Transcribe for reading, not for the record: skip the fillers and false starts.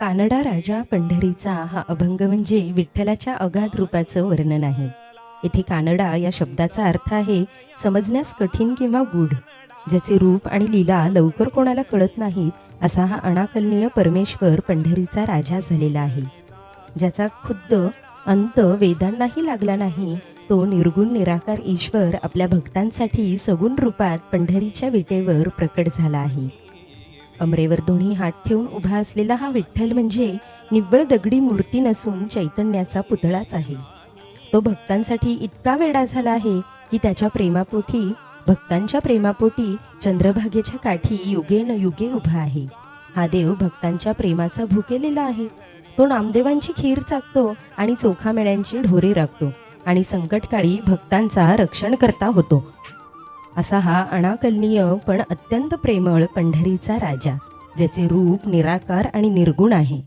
कानडा राजा पंढरीचा हा अभंग म्हणजे विठ्ठलाच्या अगाध रूपाचं वर्णन आहे. येथे कानडा या शब्दाचा अर्थ आहे समजण्यास कठीण किंवा गूढ, ज्याचे रूप आणि लीला लवकर कोणाला कळत नाहीत असा हा अनाकलनीय परमेश्वर पंढरीचा राजा झालेला आहे. ज्याचा खुद्द अंत वेदांनाही लागला नाही, तो निर्गुण निराकार ईश्वर आपल्या भक्तांसाठी सगुण रूपात पंढरीच्या विटेवर प्रकट झाला आहे. अमरेवर दोन्ही हात ठेवून उभा असलेला हा विठ्ठल म्हणजे निव्वळ दगडी मूर्ती नसून चैतन्याचा पुतळाच आहे. तो भक्तांसाठी इतका वेडा झाला आहे की त्याच्या प्रेमापोटी, भक्तांच्या प्रेमापोटी चंद्रभागेच्या काठी युगेनयुगे उभा आहे. हा देव भक्तांच्या प्रेमाचा भुकेलेला आहे. तो नामदेवांची खीर चाकतो आणि चोखामेळ्यांची ढोरे राखतो आणि संकटकाळी भक्तांचा रक्षणकर्ता होतो. असा हा अनाकलनीय पण अत्यंत प्रेमळ पंढरीचा राजा, ज्याचे रूप निराकार आणि निर्गुण आहे.